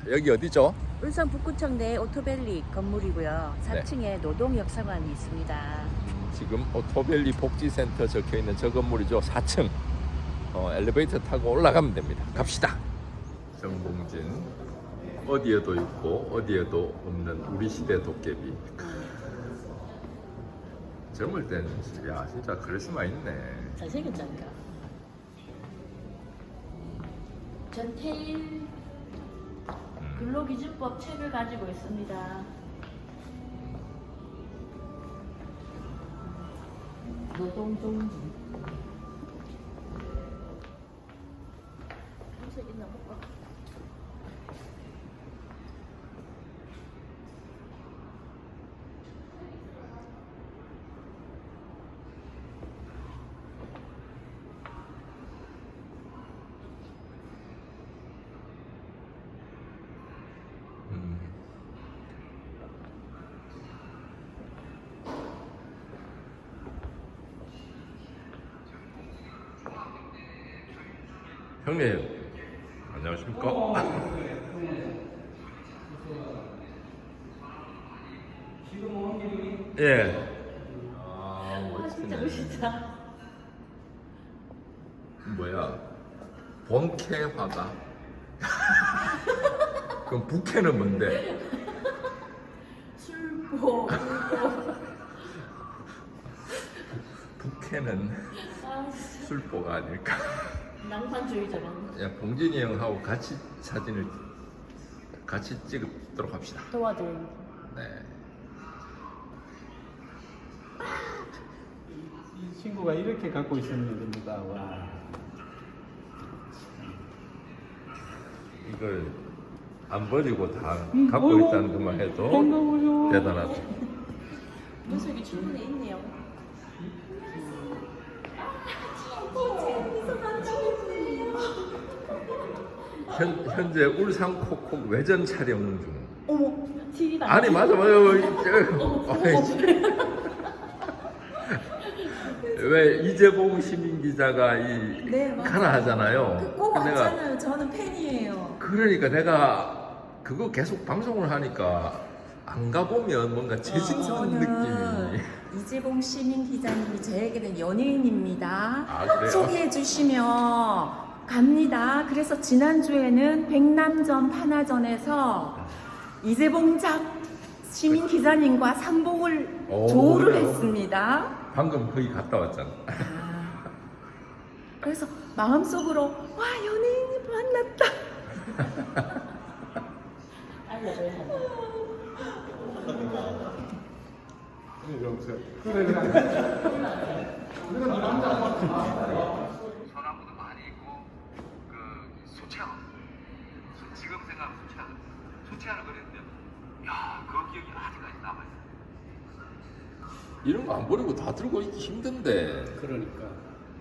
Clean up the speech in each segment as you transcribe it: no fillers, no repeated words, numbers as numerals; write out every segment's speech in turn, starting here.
여기 어디죠? 울산 북구청 내 오토밸리 건물이고요. 4층에 노동역사관이 있습니다. 지금 오토밸리 복지센터 적혀있는 저 건물이죠. 4층 엘리베이터 타고 올라가면 됩니다. 갑시다. 정봉진 어디에도 있고 어디에도 없는 우리 시대 도깨비. 젊을 때는 야 진짜 카리스마 있네. 잘생겼잖아. 전태일 근로기준법 책을 가지고 있습니다. 노동종지. 검색 있나 볼까? 형님 안녕하십니까? 예. 아 진짜 멋지네. 멋있다. 뭐야? 본캐화가? 그럼 부캐는 뭔데? 술보. 부캐는 술보가 아닐까? 낭만주의자만. 야, 봉진이 형하고 같이 사진을 같이 찍도록 합시다. 도와드립니다. 네. 이 친구가 이렇게 갖고 있었는 겁니다. 와. 이걸 안 버리고 다 갖고 있다는 것만 해도 반가워요. 대단하죠. 녀석이 충분히 있네요. 현재 울산 콕콕 외전 촬영 중. 어머, TV가 아니 맞아. 왜 이재봉 시민 기자가 이 네, 맞아요. 가라 하잖아요. 꼭 내가 왔잖아요. 저는 팬이에요. 그러니까 내가 그거 계속 방송을 하니까 안 가보면 뭔가 재생스러운 느낌이. 이재봉 시민 기자님이 저에게는 연예인입니다. 아, 그래요? 소개해 주시면 갑니다. 그래서 지난주에는 백남전 판화전에서 이재봉 작 시민 기자님과 상봉을 오, 조우를 그래요? 했습니다. 방금 거기 갔다 왔잖아. 그래서 마음속으로 와 연예인이 만났다. 알려줘야 한다. 서남부도 많이 있고 그 소채원 지금 생각하면 소채원을 그랬는데 야 그 기억이 아직까지 남아있어요. 이런 거 안 버리고 다 들고 있기 힘든데. 그러니까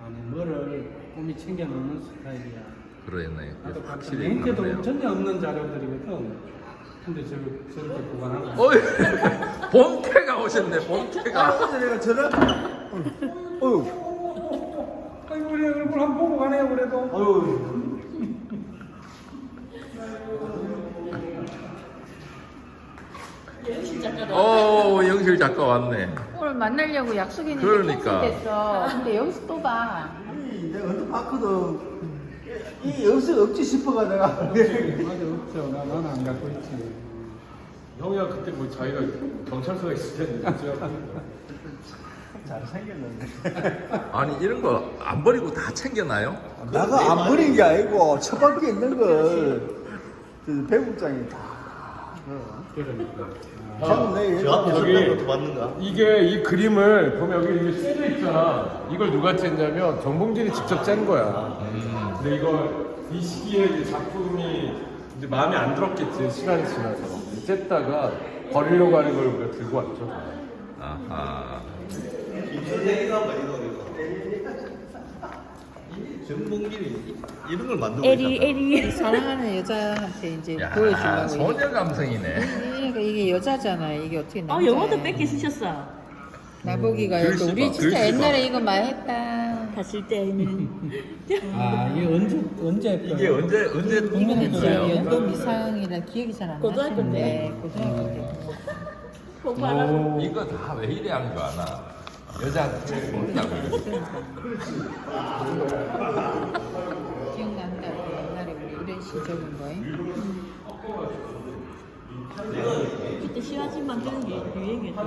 아니 뭐를 꼼히 챙겨 놓는 스타일이야. 그러겠네. 나도 확실히 렌트도 그렇네요. 전혀 없는 자료들이거든. 근데 저렇게 보관하고. 어이, 본캐가 오셨네. 본캐가. 내가 저런 어휴 아이고 우리 얼굴 한번 보고 가네요 그래도. 어휴 영신 작가도 영실 작가 왔네. 오늘 만나려고 약속했는데 그러니까. 캔슬됐어. 근데 여기서 또 봐. 내가 언제 봤거든 이 억지 싶어가 내가 맞아 없죠. 나는 안 갖고 있지. 형이야 그때 뭐 자기가 경찰서에 있을 텐데 제가 잘생겼는데 아니 이런 거 안 버리고 다 챙겨놔요? 나가 안 버린 게 아니고 처박혀 있는 걸 배국장이 다 그러니까. 지금 내 예전 이게 이 그림을 보면 여기 이게 쓰여 있잖아. 이걸 누가 쨌냐면 정봉진이 직접 짠 거야. 근데 이거 이 시기에 이제 작품이 이제 마음에 안 들었겠지 시간이 지나서 쨌다가 버리려고 하는 걸 우리가 들고 왔죠. 아하. 정봉길이 이런 걸 만들고 에리 사랑하는 여자한테 이제 야, 보여주려고. 소녀 감성이네. 그러니까 이게 여자잖아. 이게 어떻게 남자? 영어도 뺏기 쓰셨어. 나보기가 또 글씨가, 우리 진짜 글씨가. 옛날에 이거 많이 했다. 갔을 때는 아 이게 언제 이게 언제 이거는 저 했어요? 연도 미상이라 기억이 잘 안 고등학교 나시는데 때. 고등학교 때. 보고 알아. 이거 다 왜 이래 하는 거 아나? 여자한테 모른다고. 기억난다. 옛날에 우리 이런 시절인 거예요. 그때 시아지만 그런 게 유행이었어.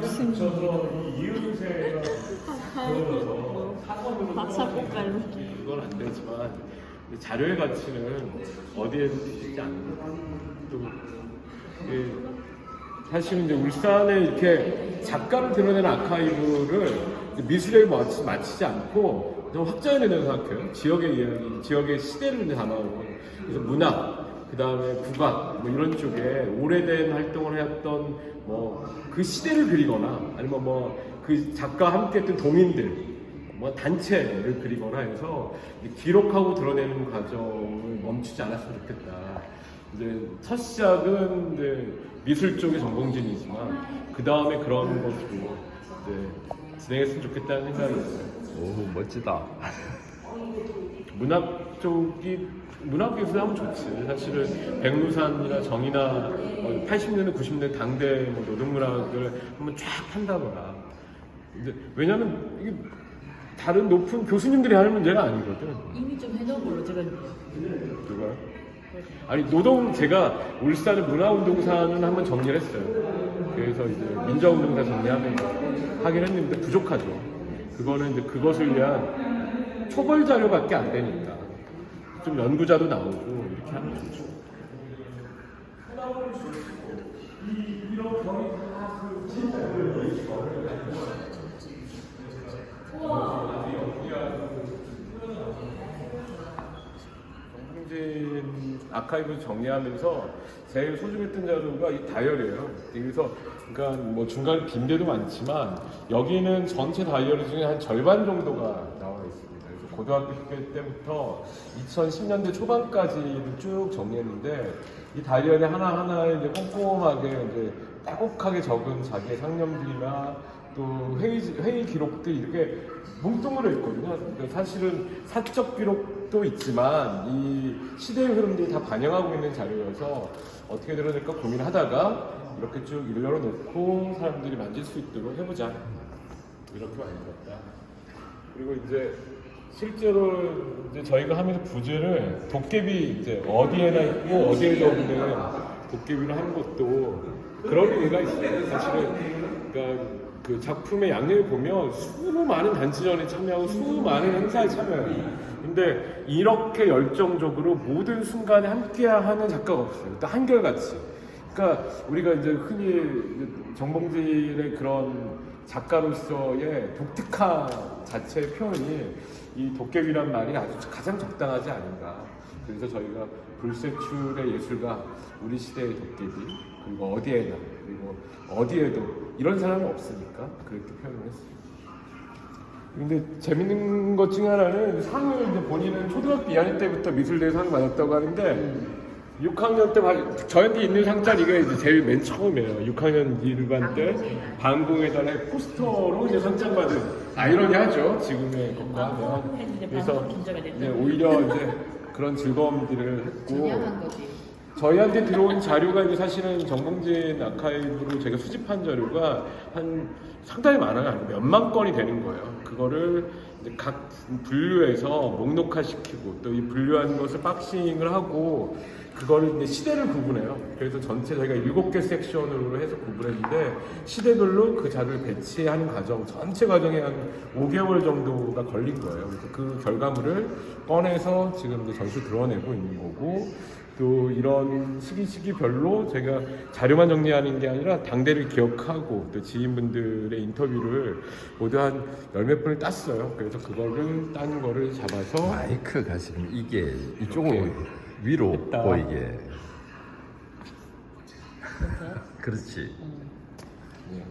박사꽃갈로. 그건 안 되지만 자료의 가치는 어디에도 뒤지지 않는 거예요. 또 이게 사실은 이제 울산에 이렇게 작가를 드러내는 아카이브를 미술에 맞추지 않고 좀 확장해야 된다고 생각해요. 지역의 이야기, 지역의 시대를 이제 담아오고 그래서 문학, 그 다음에 국악 뭐 이런 쪽에 오래된 활동을 해왔던 뭐 그 시대를 그리거나 아니면 뭐 그 작가와 함께했던 동인들 뭐 단체를 그리거나 해서 기록하고 드러내는 과정을 멈추지 않았으면 좋겠다. 이제 첫 시작은 이제 미술 쪽의 전공진이지만 그 다음에 그런 것으로 이제 진행했으면 좋겠다는 생각이 있어요. 오 멋지다. 문학 쪽이 문학 기술 하면 좋지. 사실은 백루산이나 정이나 80년대 90년대 당대 뭐 노동문학을 한번 쫙 한다거나. 근데 왜냐면 이게 다른 높은 교수님들이 하는 문제가 아니거든. 이미 좀 해놓은 걸로 제가 누가? 아니 제가 울산의 문화운동사는 한번 정리를 했어요. 그래서 이제 민주운동사 정리하면서 하긴 했는데 부족하죠. 그거는 이제 그것을 위한 초벌 자료밖에 안 되니까 좀 연구자도 나오고 이렇게 하면 좋죠. 정봉진 아카이브 정리하면서 제일 소중했던 자료가 이 다이어리예요. 그래서 그러니까 뭐 중간에 빈 데도 많지만 여기는 전체 다이어리 중에 한 절반 정도가 나와 있습니다. 그래서 고등학교 때부터 2010년대 초반까지를 쭉 정리했는데 이 다이어리 하나하나에 이제 꼼꼼하게 이제 따곡하게 적은 자기의 상념들이나 또 회의 기록들 이렇게 뭉뚱그려 있거든요. 그러니까 사실은 사적 기록도 있지만 이 시대의 흐름들이 다 반영하고 있는 자료여서 어떻게 드러낼까 고민하다가 이렇게 쭉 일러로 놓고 사람들이 만질 수 있도록 해보자. 이렇게 만들었다. 그리고 이제 실제로 이제 저희가 하면서 부제를 도깨비 이제 어디에나 있고 어디에도 없는 도깨비를 하는 것도 그런 의미가 있어요. 사실은 그러니까 그 작품의 양념을 보면 수많은 단체전에 참여하고 수많은 행사에 참여해요. 근데 이렇게 열정적으로 모든 순간에 함께하는 작가가 없어요. 또 한결같이. 그러니까 우리가 이제 흔히 정봉진의 그런 작가로서의 독특한 자체의 표현이 이 도깨비란 말이 아주 가장 적당하지 않은가. 그래서 저희가 불세출의 예술가, 우리 시대의 도깨비, 그리고 어디에나, 그리고 어디에도 이런 사람이 없으니까 그렇게 표현을 했어요. 근데 재밌는 것 중에 하나는 상을 이제 본인은 초등학교 2학년 때부터 미술대회 상을 받았다고 하는데 6학년 때 저한테 있는 상자리가 이제 제일 맨 처음이에요. 6학년 일반 때 방공에다가 포스터로 이제 상장 받은 아이러니하죠. 지금의 것과 하면. 그래서 이제 오히려 이제 그런 즐거움들을 했고 전향한 거지. 저희한테 들어온 자료가 이제 사실은 정봉진 아카이브로 제가 수집한 자료가 한 상당히 많아요. 한 몇만 건이 되는 거예요. 그거를 이제 각 분류해서 목록화시키고 또 이 분류한 것을 박싱을 하고 그거를 이제 시대를 구분해요. 그래서 전체 저희가 7개 섹션으로 해서 구분했는데 시대별로 그 자료를 배치하는 과정, 전체 과정에 한 5개월 정도가 걸린 거예요. 그래서 그 결과물을 꺼내서 지금 이제 전시 드러내고 있는 거고 또 이런 시기별로 제가 자료만 정리하는 게 아니라 당대를 기억하고 또 지인분들의 인터뷰를 모두 한 10몇 분을 땄어요. 그래서 그거를 딴 거를 잡아서 마이크 가시면 이게 이쪽으로 위로 됐다. 보이게. 그렇지. 예.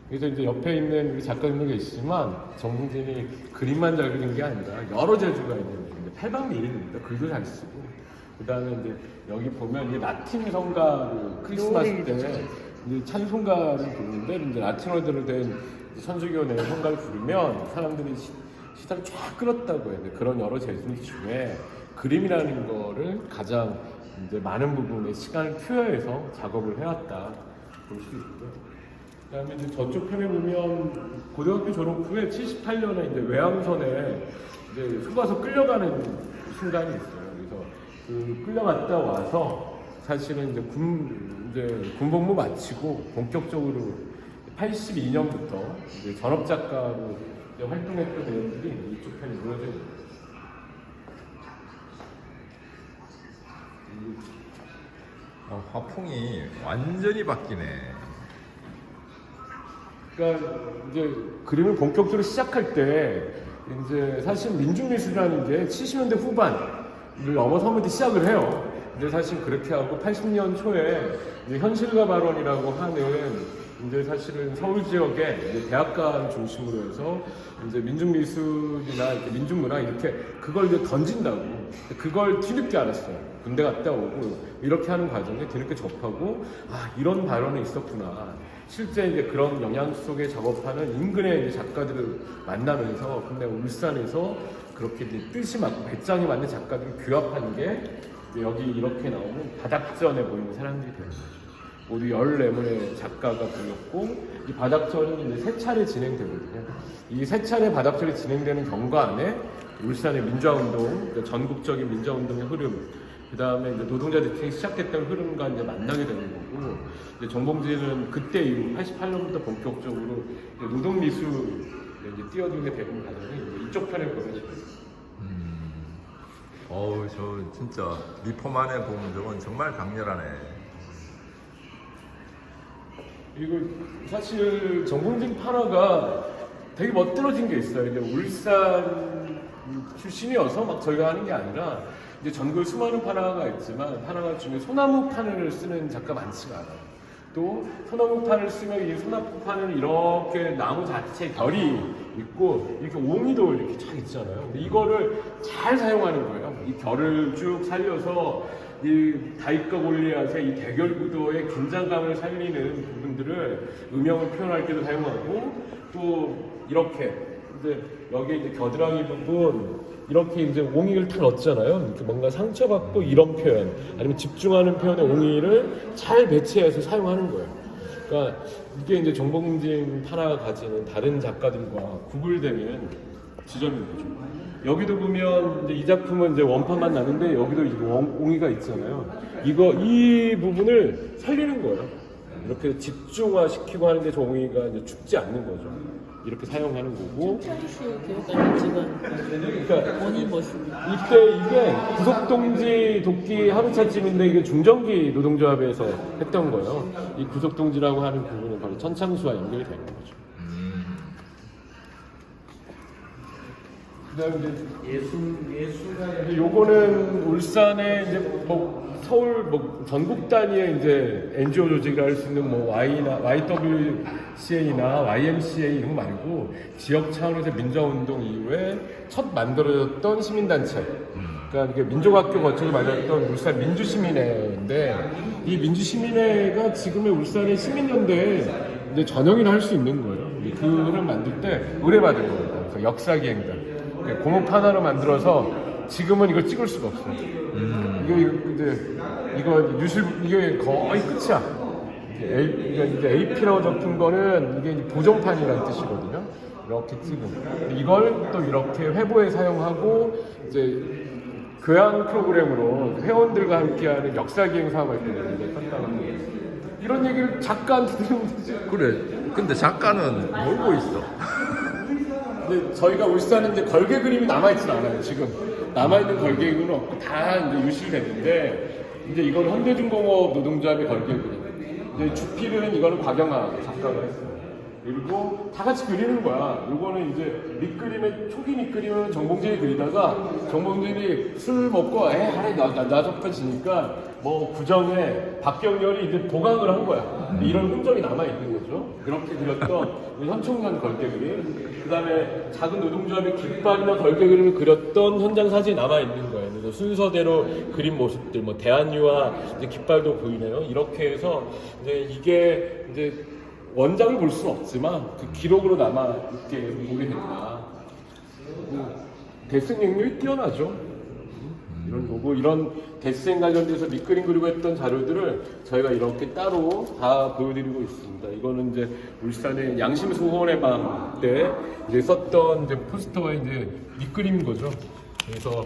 그래서 이제 옆에 있는 우리 작가님도 계시지만 정봉진이 그림만 잘 그리는 게 아니라 여러 재주가 있는 팔방미인입니다. 글도 잘 쓰고 그다음에 이제 여기 보면 이 라틴 성가 그 크리스마스 때 이제 찬송가를 부르는데 이제 라틴어대로 된 천주교 성가를 부르면 사람들이 시선을 쫙 끌었다고 해요. 그런 여러 재질 중에 그림이라는 거를 가장 이제 많은 부분의 시간을 투여해서 작업을 해왔다 볼 수 있고요. 그다음에 이제 저쪽 편에 보면 고등학교 졸업 후에 78년에 이제 외항선에 이제 속아서 끌려가는 순간이 있어요. 그래서 그 끌려갔다 와서 사실은 이제 군복무 마치고 본격적으로 82년부터 이제 전업 작가로 이제 활동했던 애들이 이쪽 편이 보여져 있습니다. 화풍이 완전히 바뀌네. 그러니까 이제 그림을 본격적으로 시작할 때 이제 사실 민중미술이라는 게 70년대 후반을 넘어서면서 시작을 해요. 근데 사실 그렇게 하고 80년 초에 이제 현실가 발원이라고 하는 이제 사실은 서울 지역에 이제 대학가 중심으로 해서 이제 민중미술이나 이렇게 민중문화 이렇게 그걸 이제 던진다고 그걸 뒤늦게 알았어요. 군대 갔다 오고 이렇게 하는 과정에 뒤늦게 접하고 아 이런 발언이 있었구나. 실제 이제 그런 영향 속에 작업하는 인근의 이제 작가들을 만나면서 근데 울산에서 그렇게 이제 뜻이 맞고 배짱이 맞는 작가들을 규합한 게 여기 이렇게 나오는 바닥전에 보이는 사람들이 되는 거죠. 모두 14명의 작가가 보였고 이 바닥전이 이제 3차례 진행되거든요. 이 3차례 바닥전이 진행되는 경과 안에 울산의 민주화운동, 전국적인 민주화운동의 흐름, 그 다음에 이제 노동자 대통령이 시작했던 흐름과 이제 만나게 되는 거고, 이제 정봉진은 그때 이후 88년부터 본격적으로 이제 노동미술 이제 뛰어드는 배분 과정이 이제 이쪽 편을 보여주고 있습니다. 어우, 저 진짜 리폼안에 보면 저건 정말 강렬하네. 이거 사실 정봉진 판화가 되게 멋들어진 게 있어요. 이제 울산 출신이어서 막 저희가 하는 게 아니라 이제 전국에 수많은 판화가 있지만 판화 중에 소나무 판을 쓰는 작가 많지가 않아요. 또 소나무 판을 쓰면 이 소나무 판은 이렇게 나무 자체에 결이 있고 이렇게 옹이도 이렇게 쫙 있잖아요. 근데 이거를 잘 사용하는 거예요. 이 결을 쭉 살려서 이 다이과 골리앗의 이 대결 구도의 긴장감을 살리는 부분들을 음영을 표현할 때도 사용하고 또 이렇게 이제 여기 이제 겨드랑이 부분 이렇게 이제 옹이를 다 넣었잖아요. 이렇게 뭔가 상처받고 이런 표현 아니면 집중하는 표현의 옹이를 잘 배치해서 사용하는 거예요. 그러니까 이게 이제 정봉진 판화가 가지는 다른 작가들과 구분되는 지점인 거죠. 여기도 보면 이제 이 작품은 이제 원판만 나는데 여기도 옹이가 있잖아요. 이 부분을 살리는 거예요. 이렇게 집중화시키고 하는데 저 옹이가 이제 죽지 않는 거죠. 이렇게 사용하는 거고. 천주교 교육관의 직원 그러니까 본인 모습. 이때 이게 구속동지 돕기 하루차쯤인데 이게 중정기 노동조합에서 했던 거예요. 이 구속동지라고 하는 부분은 바로 천창수와 연결이 되는 거죠. 그다음에 이제 요거는 울산에 이제 뭐 서울 뭐 전국 단위의 이제 NGO 조직이라 할 수 있는 뭐 Y나 YWCA나 YMCA 이런 거 말고 지역 차원에서 민주화운동 이후에 첫 만들어졌던 시민단체. 그러니까 이게 민족학교 거쳐서 만들었던 울산 민주시민회인데 이 민주시민회가 지금의 울산의 시민연대에 이제 전형을 할 수 있는 거예요. 그거를 만들 때 의뢰받은 겁니다. 그래서 역사기행단. 공업 하나로 만들어서 지금은 이걸 찍을 수가 없어요. 이게 거의 끝이야. 이제 AP라고 적힌 거는 이게 보정판이라는 뜻이거든요. 이렇게 찍은. 이걸 또 이렇게 회보에 사용하고 이제 교양 프로그램으로 회원들과 함께하는 역사기행 사업 활동을 이제 한다는 거예요. 이런 얘기를 작가한테 들으면 되지. 그래. 근데 작가는 놀고 있어. 근데 저희가 울산은 이제 걸개 그림이 남아있진 않아요. 지금 남아있는 걸개 그림은 없고 다 이제 유실됐는데 이제 이건 현대중공업 노동조합의 걸개 그림. 이제 주필은 이거는 곽영하 작가가 했어요. 그리고 다 같이 그리는 거야. 요거는 이제 밑그림의 초기 밑그림은 정봉진이 그리다가 정봉진이 술 먹고 나적까 지니까 뭐 구정에 박경렬이 이제 보강을 한 거야. 이런 흔적이 남아 있는 거죠. 그렇게 그렸던 현충년 걸개 그림. 그 다음에 작은 노동조합의 깃발이나 걸개 그림을 그렸던 현장 사진이 남아 있는 거예요. 그래서 순서대로 그린 모습들, 뭐 대한유화 이제 깃발도 보이네요. 이렇게 해서 이제 이게 이제 원작을 볼 수는 없지만 그 기록으로 남아 있게 보게 된다. 데스 능력이 뛰어나죠. 이런 거고, 이런 데스행 관련돼서 밑그림 그리고 했던 자료들을 저희가 이렇게 따로 다 보여드리고 있습니다. 이거는 이제 울산의 양심 소원의 밤 때 이제 썼던 이제 포스터와 이제 밑그림인 거죠. 그래서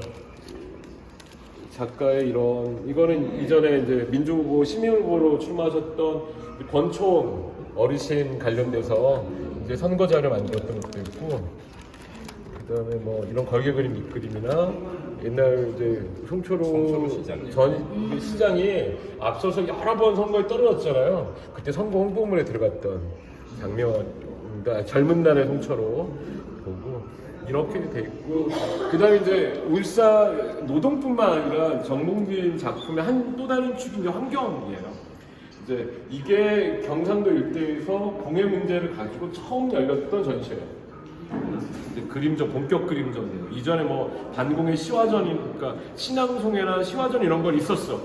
작가의 이거는 이전에 이제 민주후보 시민후보로 출마하셨던 권총 어르신 관련돼서 이제 선거 자료 만들었던 것도 있고, 그다음에 뭐 이런 걸개 그림 밑그림이나 옛날 이제 송초로 전 시장이 앞서서 여러 번 선거에 떨어졌잖아요. 그때 선거 홍보물에 들어갔던 장면, 그러니까 젊은 날의 송초로 보고 이렇게 돼 있고, 그다음에 이제 울산 노동뿐만 아니라 정봉진 작품의 또 다른 축이 이제 환경이에요. 이제 이게 경상도 일대에서 공해 문제를 가지고 처음 열렸던 전시회예요. 그림전, 본격 그림전이에요. 이전에 뭐 반공의 시화전이니까 신앙송회나 시화전 이런 건 있었어.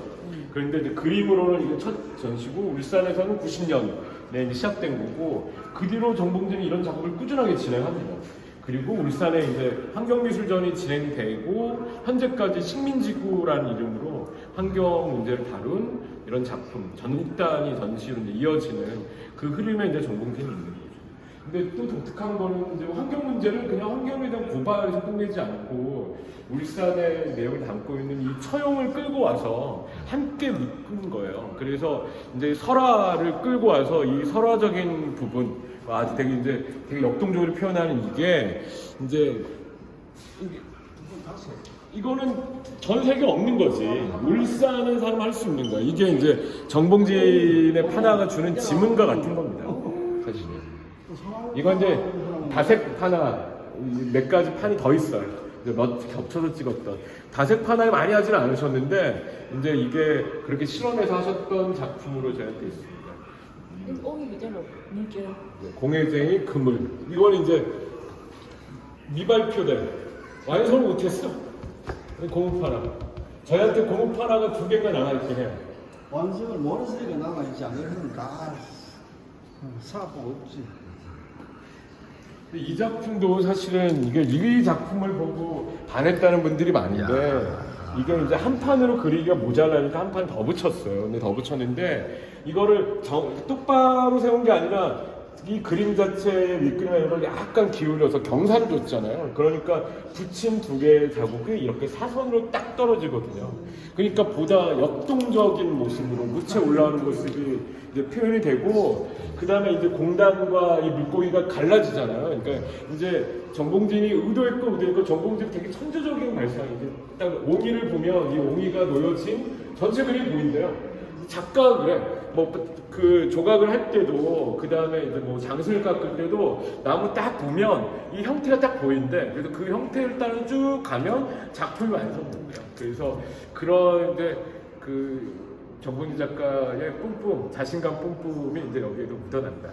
그런데 이제 그림으로는 이게 첫 전시고, 울산에서는 90년에 시작된 거고, 그 뒤로 정봉진이 이런 작업을 꾸준하게 진행합니다. 그리고 울산에 이제 환경미술전이 진행되고, 현재까지 식민지구라는 이름으로 환경 문제를 다룬 이런 작품, 전국 단위 전시로 이제 이어지는 그 흐름에 이제 정봉진이 있는 거죠. 근데 또 독특한 거는 이제 환경 문제를 그냥 환경에 대한 고발에서 끝내지 않고 울산의 내용을 담고 있는 이 처용을 끌고 와서 함께 묶은 거예요. 그래서 이제 설화를 끌고 와서 이 설화적인 부분, 아주 되게 역동적으로 표현하는 이게 이제 이거는 전 세계에 없는 거지. 울산은 사람 할 수 있는 거야. 이게 이제 정봉진의 판화가 주는 지문과 같은 겁니다. 사실. 이건 이제 다색 판화 몇 가지 판이 더 있어요. 이제 겹쳐서 찍었던 다색 판화를 많이 하지는 않으셨는데 이제 이게 그렇게 실험해서 하셨던 작품으로 저한테 있습니다. 옹이 그대로 물결. 공해쟁이 그물. 이건 이제 미발표된 완성을 못했어. 고무판화. 저희한테 고무판화가 2개가 남아있긴 해요. 완성을 모래쓰리가 남아있지 않으면 다 사고 없지. 이 작품도 사실은 이 작품을 보고 반했다는 분들이 많은데, 이게 이제 한 판으로 그리기가 모자라니까 한 판 더 붙였어요. 근데 더 붙였는데 이거를 똑바로 세운 게 아니라 이 그림 자체의 밑그림을 약간 기울여서 경사를 줬잖아요. 그러니까 붙인 2개의 자국이 이렇게 사선으로 딱 떨어지거든요. 그러니까 보다 역동적인 모습으로 무채 올라오는 모습이 이제 표현이 되고, 그 다음에 이제 공단과 이 물고기가 갈라지잖아요. 그러니까 이제 정봉진이 의도했고 정봉진이 되게 천재적인 발상이지. 딱 옹이를 보면 이 옹이가 놓여진 전체 그림이 보인대요. 작가가 그래. 뭐 그 조각을 할 때도, 그 다음에 이제 뭐 장수를 깎을 때도 나무 딱 보면 이 형태가 딱 보이는데, 그래서 그 형태를 따라 쭉 가면 작품이 완성된대요. 그래서 그런 이제 그 정봉진 작가의 뿜뿜, 자신감 뿜뿜이 이제 여기에도 묻어난다.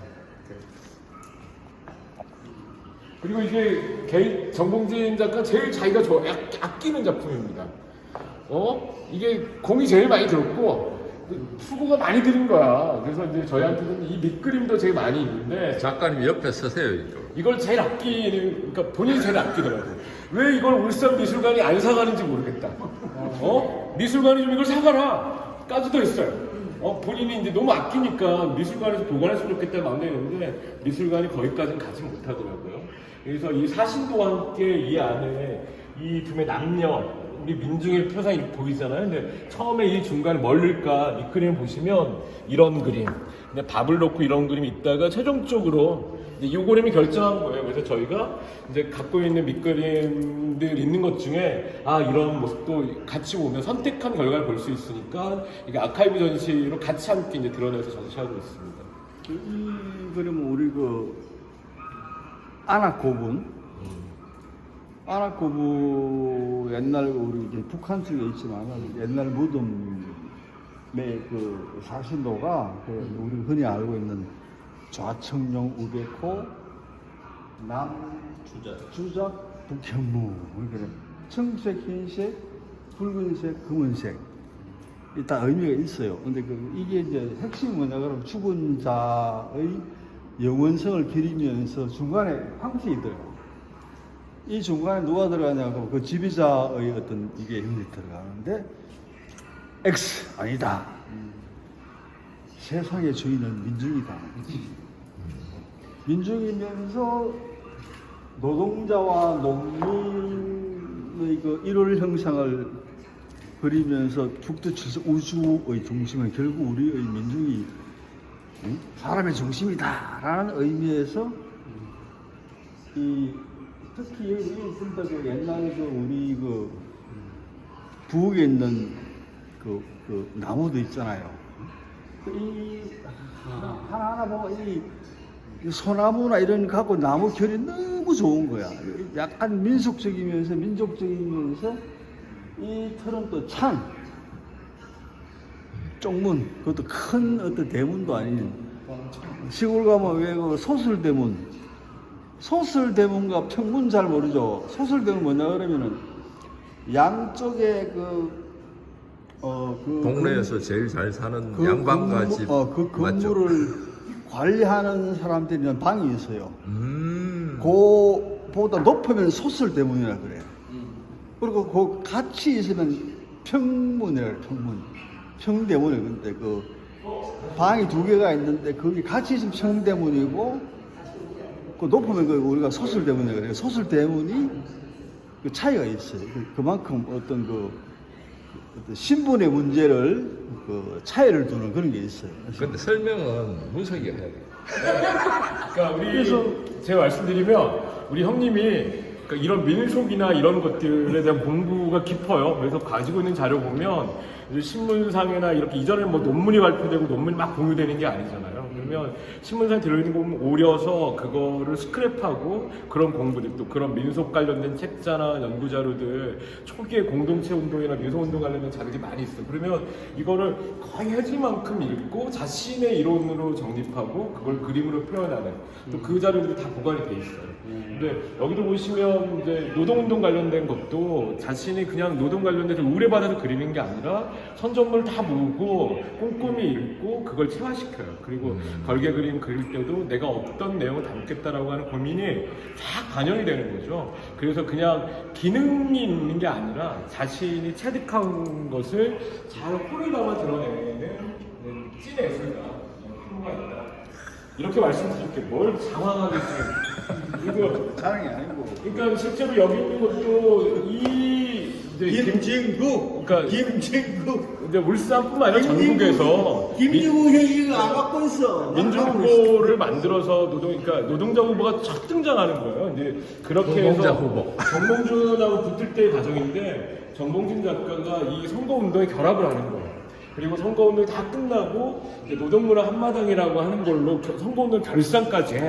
그리고 이게 정봉진 작가 제일 자기가 아끼는 작품입니다. 이게 공이 제일 많이 들었고 수고가 많이 드는 거야. 그래서 이제 저희한테는 이 밑그림도 제일 많이 있는데, 작가님 옆에 서세요. 이걸 제일 아끼는, 그러니까 본인이 제일 아끼더라고요. 왜 이걸 울산 미술관이 안 사가는지 모르겠다. 미술관이 좀 이걸 사가라 까지도 있어요. 본인이 이제 너무 아끼니까 미술관에서 보관했으면 좋겠다는 마음이 있는데 미술관이 거기까지는 가지 못하더라고요. 그래서 이 사신도와 함께 이 안에 이 두 의 남녀, 우리 민중의 표상이 이렇게 보이잖아요. 근데 처음에 이 중간에 뭘까 밑그림 보시면 이런 그림, 근데 밥을 놓고 이런 그림이 있다가 최종적으로 이 그림이 결정한 거예요. 그래서 저희가 이제 갖고 있는 밑그림들 있는 것 중에 이런 모습도 같이 보면 선택한 결과를 볼 수 있으니까 이게 아카이브 전시로 같이 함께 이제 드러내서 전시하고 있습니다. 이 그림은 우리 안악고분 옛날 우리 이제 북한 쪽에 있지만 옛날 무덤의 그 사신도가 우리 흔히 알고 있는 좌청룡 우백호 남주작 북현무, 청색 흰색 붉은색, 검은색 다 의미가 있어요. 근데 이게 이제 핵심이 뭐냐 그러면 죽은 자의 영원성을 기리면서 중간에 황색이 들어가요. 이 중간에 누가 들어가냐고 그 지배자의 어떤 이게 힘이 들어가는데 X 아니다. 세상의 주인은 민중이다. 민중이면서 노동자와 농민의 그 일월 형상을 그리면서 북두칠성 우주의 중심은 결국 우리의 민중이 사람의 중심이다라는 의미에서 이 특히 여기 있습니다. 그 옛날에 그 우리 그 부엌에 있는 그 나무도 있잖아요. 이 하나하나 보면 이 소나무나 이런 갖고 나무 결이 너무 좋은 거야. 약간 민속적이면서 민족적이면서 이 털은 또 창, 쪽문, 그것도 큰 어떤 대문도 아닌 시골 가면 왜 그 소설대문과 평문 잘 모르죠. 소설대문 뭐냐 그러면은 양쪽에 동네에서 제일 잘 사는 양반가 집 그 건물을 관리하는 사람들이 방이 있어요. 그보다 높으면 소설대문이라 그래요. 그리고 그 같이 있으면 평문이라 그래요. 평대문이에요. 근데 그 방이 2개가 있는데 거기 같이 있으면 평대문이고 그 높으면 그 우리가 소설대문이라 그래요. 소설대문이 그 차이가 있어요. 그만큼 어떤 어떤 신분의 문제를 차이를 두는 그런 게 있어요. 근데 설명은 문석이가 해야 돼요. 그러니까 제가 말씀드리면 우리 형님이 그러니까 이런 민속이나 이런 것들에 대한 공부가 깊어요. 그래서 가지고 있는 자료 보면 이제 신문상이나 이렇게 이전에 뭐 논문이 발표되고 논문이 막 공유되는 게 아니잖아요. 그러면 신문상에 들어있는 거 보면 오려서 그거를 스크랩하고 그런 공부들 또 그런 민속 관련된 책자나 연구 자료들 초기에 공동체 운동이나 민속 운동 관련된 자료들이 많이 있어요. 그러면 이거를 거의 해질만큼 읽고 자신의 이론으로 정립하고 그걸 그림으로 표현하는 또 그 자료들이 다 보관이 돼 있어요. 근데 여기도 보시면 이제 노동운동 관련된 것도 자신이 그냥 노동 관련된 의뢰받아서 그리는 게 아니라 선전문을 다 모으고 꼼꼼히 읽고 그걸 체화시켜요. 그리고 걸개 그림 그릴 때도 내가 어떤 내용을 담겠다라고 하는 고민이 다 반영이 되는 거죠. 그래서 그냥 기능이 있는 게 아니라 자신이 체득한 것을 잘 홀을 담아 드러내는 찐 예술가 필요가 있다. 이렇게 말씀드릴게 뭘 장황하게 이거 자랑이 아니고. 그러니까 실제로 여기 있는 것도 이 이제 김진국, 그러니까 김진국, 이제 울산뿐만 아니라 전국에서 김진국 형이 이거 안 갖고 있어. 민주후보를 만들어서 그러니까 노동자 후보가 첫 등장하는 거예요. 이제 그렇게 해서 후보. 정봉준하고 붙을 때의 과정인데 정봉준 작가가 이 선거운동에 결합을 하는 거예요. 그리고 선거운동이 다 끝나고 이제 노동문화 한마당이라고 하는 걸로 선거운동 결산까지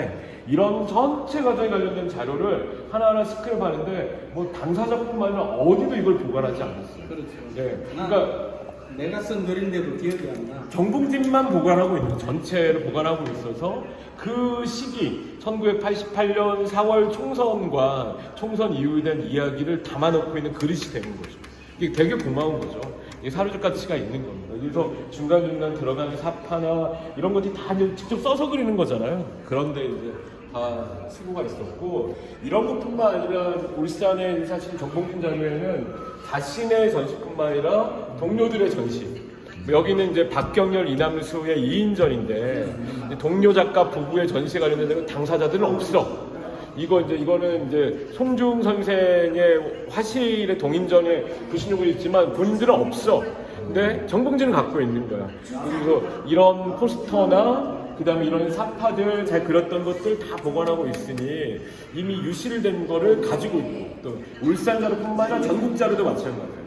이런 전체 과정에 관련된 자료를 하나하나 스크랩하는데 뭐 당사자뿐만 아니라 어디도 이걸 보관하지 않았어요. 그렇죠. 네, 그러니까 내가 쓴 글인데도 기억이 안 나. 정봉진만 보관하고 있는 전체를 보관하고 있어서 그 시기 1988년 4월 총선과 총선 이후에 대한 이야기를 담아놓고 있는 그릇이 되는 거죠. 이게 되게 고마운 거죠. 이게 사료적 가치가 있는 겁니다. 그래서 중간중간 들어가는 사파나 이런 것들이 다 직접 써서 그리는 거잖아요. 그런데 이제 다 수고가 있었고 이런 것뿐만 아니라 울산의 사실 정봉준 자료에는 자신의 전시뿐만 아니라 동료들의 전시. 여기는 이제 박경열, 이남수의 2인전인데 동료 작가 부부의 전시에 관련된 당사자들은 없어. 이거는 이제 송중 선생의 화실의 동인전에 부신용을 있지만 본인들은 없어. 근데 정봉진은 갖고 있는 거야. 그래서 이런 포스터나 그다음에 이런 사파들 잘 그렸던 것들 다 보관하고 있으니 이미 유실된 거를 가지고 있고 또 울산 자료뿐만 아니라 전국 자료도 마찬가지예요.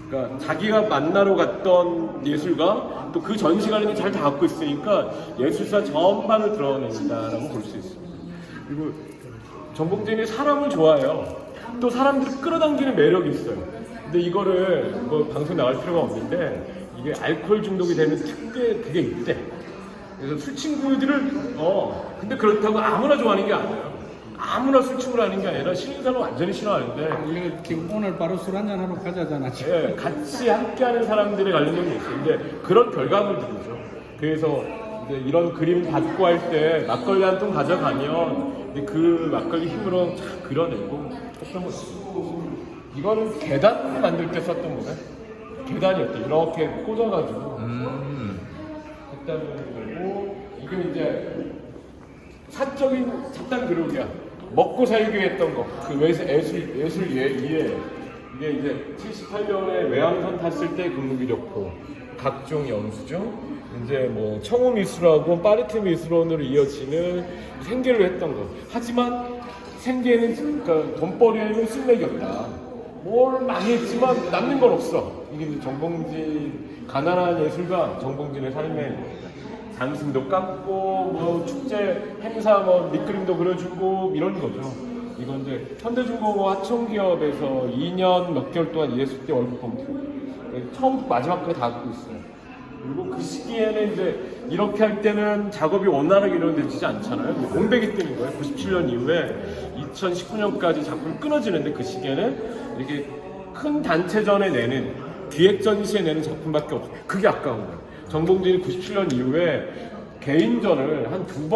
그러니까 자기가 만나러 갔던 예술가 또 그 전시 관련이 잘 다 갖고 있으니까 예술사 전반을 드러낸다라고 볼 수 있습니다. 그리고 정봉진이 사람을 좋아해요. 또 사람들을 끌어당기는 매력이 있어요. 근데 이거를 뭐 방송 나갈 필요가 없는데 이게 알코올 중독이 되는 특유의 그게 있대. 그래서 술 친구들을 근데 그렇다고 아무나 좋아하는 게 아니에요. 아무나 술취를 하는 게 아니라 싫은 사람은 완전히 싫어하는데 이거 지금 오늘 바로 술 한잔 하러 가자잖아 지금. 예, 같이 함께하는 사람들의 관련된 게 있어요. 근데 그런 결과물들이죠. 그래서 이제 이런 그림 받고 할 때 막걸리 한 통 가져가면 이제 그 막걸리 힘으로 쫙 그려내고 했던 거죠. 이거는 계단 만들 때 썼던 거네. 계단이었대. 이렇게 꽂아가지고 했다는 거고, 이게 이제 사적인 잡단 그룹이야. 먹고 살기 했던 거. 그 예술 위에 이게 이제 78년에 외항선 탔을 때 금무기력포, 각종 영수증, 이제 뭐 청우미술하고 파리트 미술원으로 이어지는 생계를 했던 거. 하지만 생계는 그러니까 돈벌이에는 쓸데기였다. 뭘 많이 했지만 남는 건 없어. 이게 이제 정봉진 가난한 예술가 정봉진의 삶의 장승도 깎고 뭐 축제 행사 뭐 밑그림도 그려주고 이런 거죠. 이건 이제 현대중공업 하청기업에서 2년 몇 개월 동안 일했을 때 월급 봉투 처음부터 마지막까지 다 갖고 있어요. 그리고 그 시기에는 이제 이렇게 할 때는 작업이 원활하게 이루어지지 않잖아요. 공백이 뜨는 거예요. 97년 이후에 2019년까지 작품이 끊어지는데 그 시기에는 이렇게 큰 단체전에 내는 기획 전시에 내는 작품밖에 없어요. 그게 아까운 거예요. 정봉진이 97년 이후에 개인전을 한 두세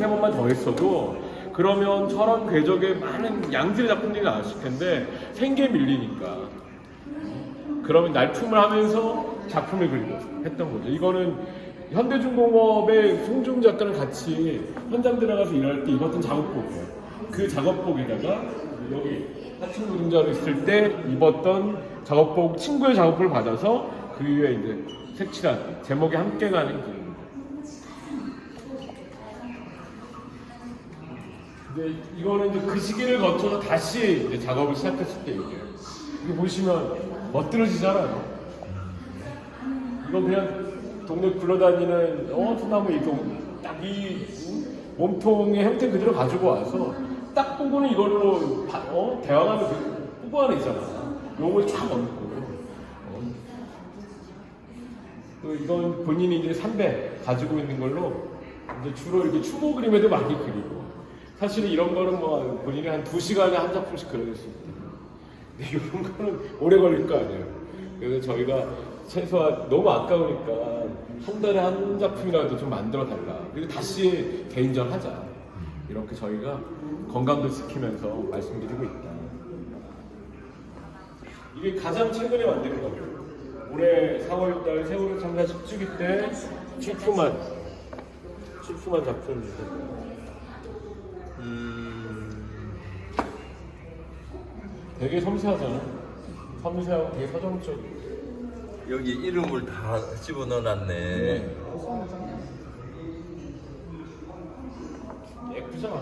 번만 더 했어도 그러면 저런 궤적에 많은 양질의 작품들이 나왔을 텐데 생계 밀리니까 그러면 날품을 하면서 작품을 그리고 했던 거죠. 이거는 현대중공업의 송중 작가랑 같이 현장 들어가서 일할 때 입었던 작업복이에요. 그 작업복에다가 여기 하층 노동자로 있을 때 입었던 작업복, 친구의 작업복을 받아서 그 위에 이제 색칠한 제목이 함께 가는 그림입니다. 근데 이거는 이제 그 시기를 거쳐서 다시 이제 작업을 시작했을 때 얘기예요. 이거 보시면 멋들어지잖아요. 이거 그냥 동네 굴러다니는 소나무 딱이 몸통의 형태 그대로 가지고 와서 딱 보고는 이걸로 대화하면 뽑아내잖아. 용을 쫙 얹고. 또 이건 본인이 이제 300 가지고 있는 걸로 이제 주로 이렇게 추모 그림에도 많이 그리고. 사실은 이런 거는 뭐 본인이 한 2시간에 한 작품씩 그려낼 수 있거든요. 근데 이런 거는 오래 걸릴 거 아니에요. 그래서 저희가 최소한 너무 아까우니까 한 달에 한 작품이라도 좀 만들어 달라. 그리고 다시 개인전 하자. 이렇게 저희가 건강도 지키면서 말씀드리고 있다. 이게 가장 최근에 만든 거죠. 올해 4월달 세월호 참사 10주기 때 출품한 작품입니다. 되게 섬세하잖아. 섬세하고 되게 서정적이고. 여기 이름을 다 집어넣어놨네. 예쁘잖아.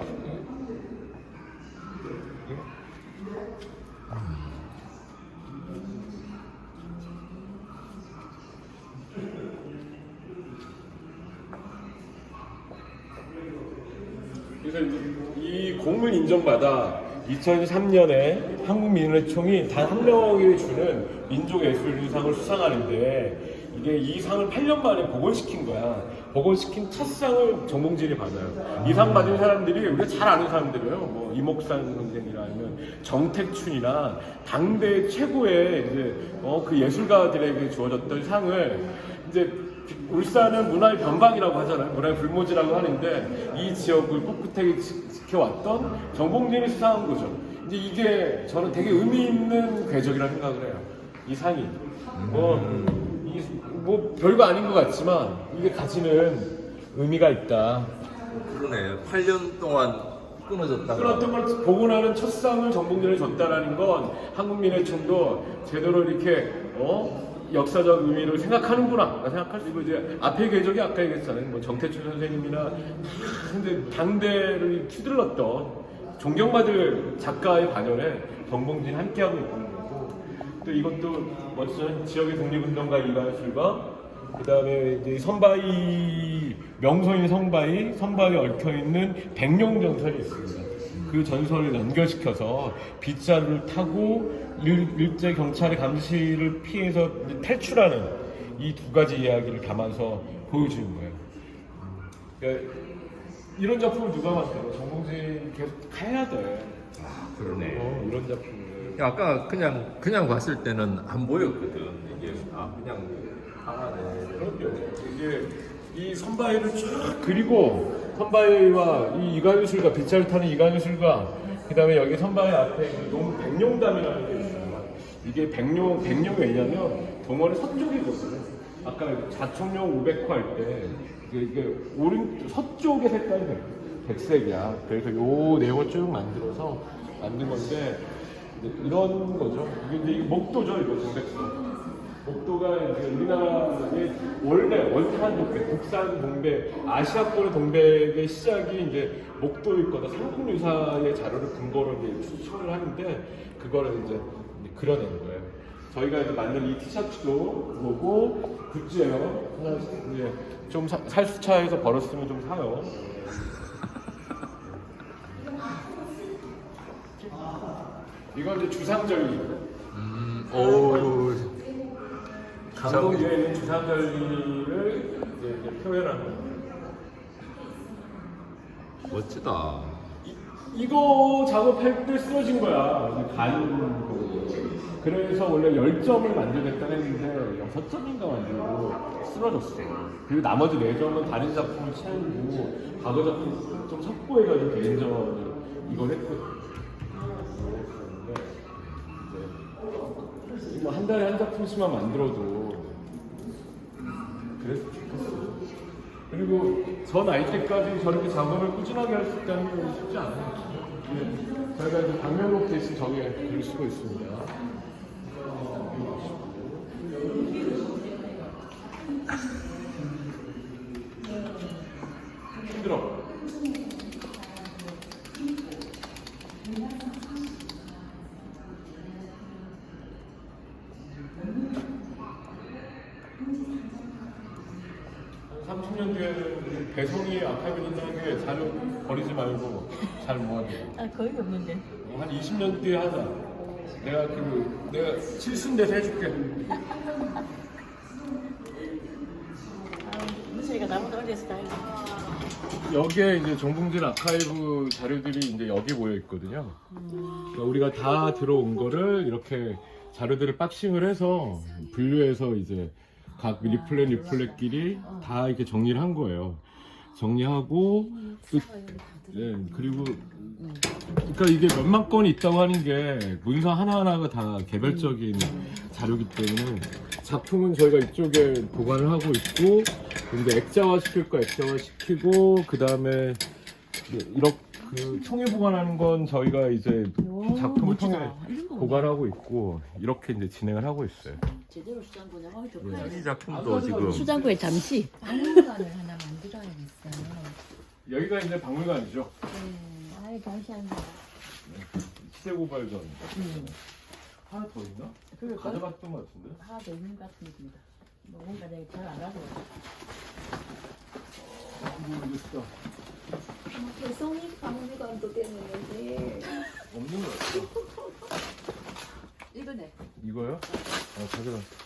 그래서 이 공을 인정받아 2003년에 한국민의총이 단 한 명에게 주는 민족예술인상을 수상하는데 이게 이 상을 8년 만에 복원시킨 거야. 복원시킨 첫 상을 정봉진이 받아요. 이 상 받은 사람들이 우리가 잘 아는 사람들이에요. 뭐 이목산 선생이나 아니면 정택춘이나 당대 최고의 이제 그 예술가들에게 주어졌던 상을 이제 울산은 문화의 변방이라고 하잖아요. 문화의 불모지라고 하는데 이 지역을 꿋꿋하게 지켜왔던 정봉진이 수상한 거죠. 이제 이게 저는 되게 의미 있는 궤적이라고 생각을 해요. 이 상이 뭐 별거 아닌 것 같지만 이게 가지는 의미가 있다. 그러네. 8년 동안 끊어졌다가 끊었던 걸 복원하는 첫 상을 정봉진이 줬다라는 건 한국민의총도 제대로 이렇게 역사적 의미를 생각하는구나 생각할 수 있고 이제 앞에 궤적이 아까 얘기했잖아요. 뭐 정태춘 선생님이나 근데 당대를 휘둘렀던 존경받을 작가의 반열에 정봉진이 함께하고 있는 거고 또 이것도 멋진 지역의 독립운동가 이가술과 그 다음에 이제 선바위 명소인 선바위에 얽혀있는 백룡전설이 있습니다. 그 전설을 연결시켜서 빗자루를 타고 일제 경찰의 감시를 피해서 탈출하는 이 두 가지 이야기를 담아서 보여주는 거예요. 그러니까 이런 작품을 누가 만들어? 정봉진 계속 해야 돼. 그러네. 이런 작품을. 아까 그냥 봤을 때는 안 보였거든. 이게 그냥 하나네. 그럼요. 이게 이 선바위를 쫙 그리고 선바위와 이 이관유술가 빗자루 타는 이관유술가 그다음에 여기 선바위 앞에 백룡담이라는 게 있어요. 이게 백룡 왜냐면 동원의 서쪽이거든요. 아까 자총룡 500호 할 때 이게 오른 서쪽의 색깔이 백색이야. 그래서 요 내용을 쭉 만들어서 만든 건데 이런 거죠. 이게 목도죠, 이거 동백도. 목도가 이제 우리나라의 원래 원산 동백, 국산 동백, 아시아권의 동백의 시작이 이제 목도일 거다. 삼국유사의 자료를 근거로 이제 추천을 하는데 그거를 이제 그려낸 거예요. 저희가 이제 만든 이 티셔츠도 그거고 굿즈예요. 하나씩 이제 좀 살수차에서 벌었으면 좀 사요. 이건 이제 주상절리. 오. 감독 위에 있는 주상절리를 이제 표현한 거예요. 멋지다. 이거 작업할 때 쓰러진 거야. 간 거. 그래서 원래 10점을 만들겠다 했는데 6점인가 만들고 쓰러졌어. 그리고 나머지 4점은 다른 작품을 채우고 과거 작품 좀 섞고해가지고 개인전을 이걸 했거든. 뭐 한 달에 한 작품씩만 만들어도 그랬으면 좋겠어. 그리고 저 나이 때까지 저렇게 작업을 꾸준하게 할 수 있다는 건 쉽지 않아요. 저희가 이제 방면록 대신 저게 그릴 수가 있습니다. 힘들어. 한 30년 뒤에는 배송이 아카이브 된다는 게 자료 버리지 말고 잘 모아두고. 아, 거의 없는데. 한 20년 뒤에 하자. 내가 칠순돼서 해줄게. 문세이가 나보다 어렸을 때 여기에 이제 정봉진 아카이브 자료들이 이제 여기 모여 있거든요. 그러니까 우리가 다 들어온 거를 이렇게 자료들을 박싱을 해서 분류해서 이제 각 리플렛끼리 다 이렇게 정리를 한 거예요. 정리하고 네, 그리고 그러니까 이게 몇만 건이 있다고 하는 게 문서 하나하나가 다 개별적인 자료이기 때문에 작품은 저희가 이쪽에 보관을 하고 있고 근데 액자화 시킬 거 액자화 시키고 그 다음에 이렇게 통에 보관하는 건 저희가 이제 작품을 통해 보관하고 있고 이렇게 이제 진행을 하고 있어요. 제대로 수장고냐? 이 작품도 지금 수장고에 잠시 박물관을 하나 만들어야겠어요. 여기가 이제 박물관이죠. 네, 아이 감사합니다. 시대고발전. 하나 더 있나? 그럴까요? 가져갔던 것 같은데. 하나 더 있는 것 같습니다. 뭔가 내가 잘 알아서. 모르겠어. 개성이 박물관도 됐는데 없는 것 같아. 이거네. 이거요? 가져갔어.